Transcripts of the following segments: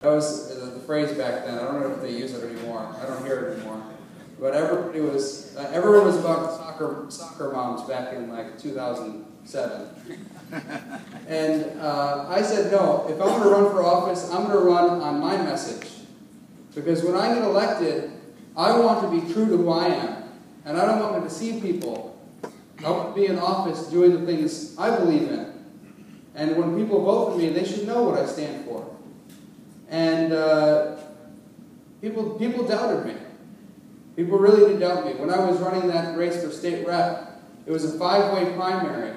That was the phrase back then. I don't know if they use it anymore. I don't hear it anymore. But everyone was about soccer moms back in like 2007. And I said, no, if I'm going to run for office, I'm going to run on my message. Because when I get elected, I want to be true to who I am. And I don't want to deceive people. I want to be in office doing the things I believe in. And when people vote for me, they should know what I stand for. And people doubted me. People really did doubt me. When I was running that race for state rep, it was a 5-way primary.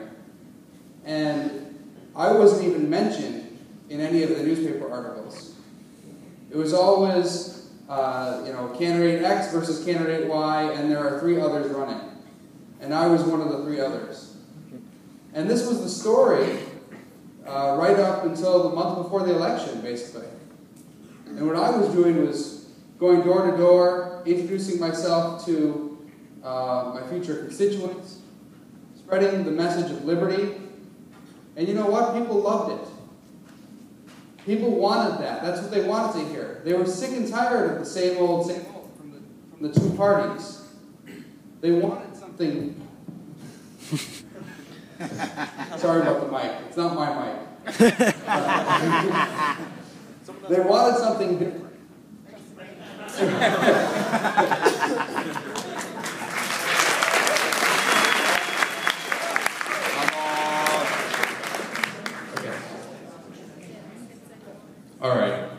And I wasn't even mentioned in any of the newspaper articles. It was always, candidate X versus candidate Y, and there are 3 others running. And I was one of the 3 others. And this was the story right up until the month before the election, basically. And what I was doing was going door to door, introducing myself to my future constituents, spreading the message of liberty. And you know what? People loved it. People wanted that. That's what they wanted to hear. They were sick and tired of the same old from the 2 parties. They wanted something. Sorry about the mic. It's not my mic. They wanted something different. Okay. All right.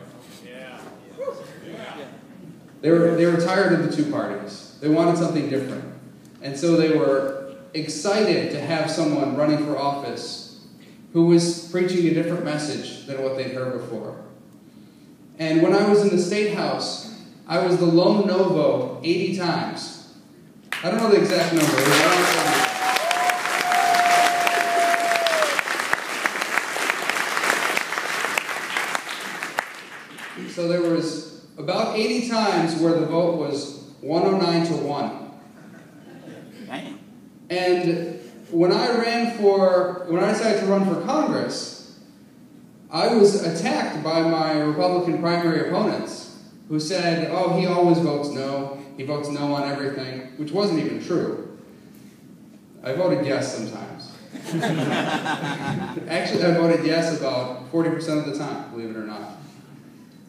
They were tired of the 2 parties. They wanted something different. And so they were excited to have someone running for office who was preaching a different message than what they'd heard before. And when I was in the State House, I was the lone no vote 80 times. I don't know the exact number. So there was about 80 times where the vote was 109 to 1. And when I decided to run for Congress, I was attacked by my Republican primary opponents who said, oh, he always votes no. He votes no on everything, which wasn't even true. I voted yes sometimes. Actually, I voted yes about 40% of the time, believe it or not.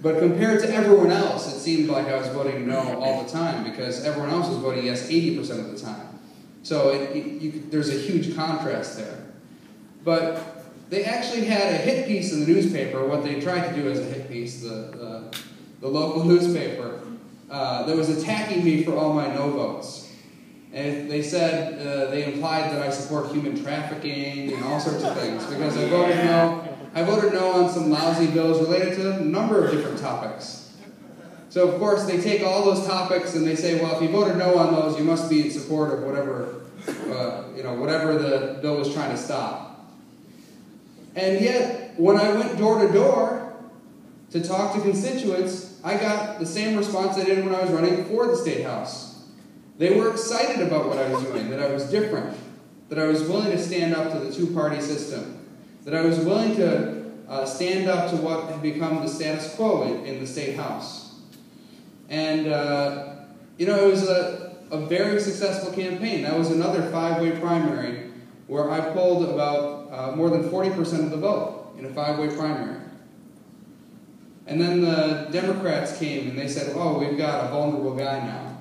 But compared to everyone else, it seemed like I was voting no all the time because everyone else was voting yes 80% of the time. So there's a huge contrast there. But they actually had a hit piece in the newspaper, what they tried to do as a hit piece, the local newspaper, that was attacking me for all my no votes. And they said, they implied that I support human trafficking and all sorts of things because I voted no. I voted no on some lousy bills related to a number of different topics. So of course they take all those topics and they say, well, if you voted no on those, you must be in support of whatever the bill was trying to stop. And yet, when I went door to door to talk to constituents, I got the same response I did when I was running for the State House. They were excited about what I was doing, that I was different, that I was willing to stand up to the 2-party system, that I was willing to stand up to what had become the status quo in the State House. And, it was a very successful campaign. That was another 5-way primary where I pulled about more than 40% of the vote in a 5-way primary. And then the Democrats came and they said, oh, we've got a vulnerable guy now.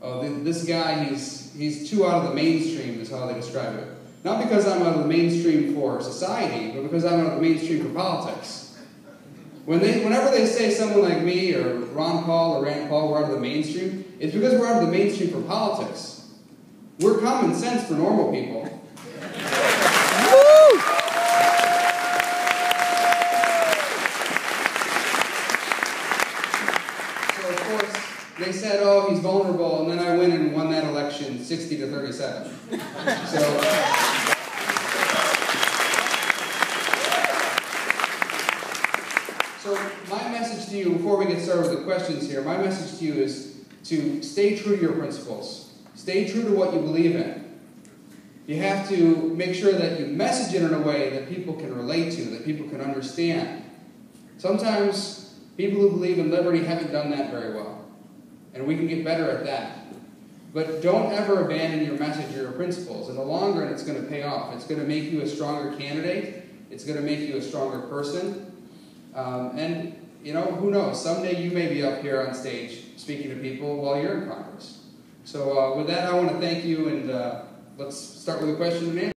Oh, this guy, he's too out of the mainstream is how they describe it. Not because I'm out of the mainstream for society, but because I'm out of the mainstream for politics. Whenever they say someone like me or Ron Paul or Rand Paul, we're out of the mainstream, it's because we're out of the mainstream for politics. We're common sense for normal people. So of course, they said, oh, he's vulnerable, and then I went and won that election 60 to 37. So my message to you, before we get started with the questions here, my message to you is to stay true to your principles. Stay true to what you believe in. You have to make sure that you message it in a way that people can relate to, that people can understand. Sometimes People who believe in liberty haven't done that very well. And we can get better at that. But don't ever abandon your message or your principles. In the long run, it's going to pay off. It's going to make you a stronger candidate. It's going to make you a stronger person. And, you know, who knows? Someday you may be up here on stage speaking to people while you're in Congress. So with that, I want to thank you, and let's start with a question and answer.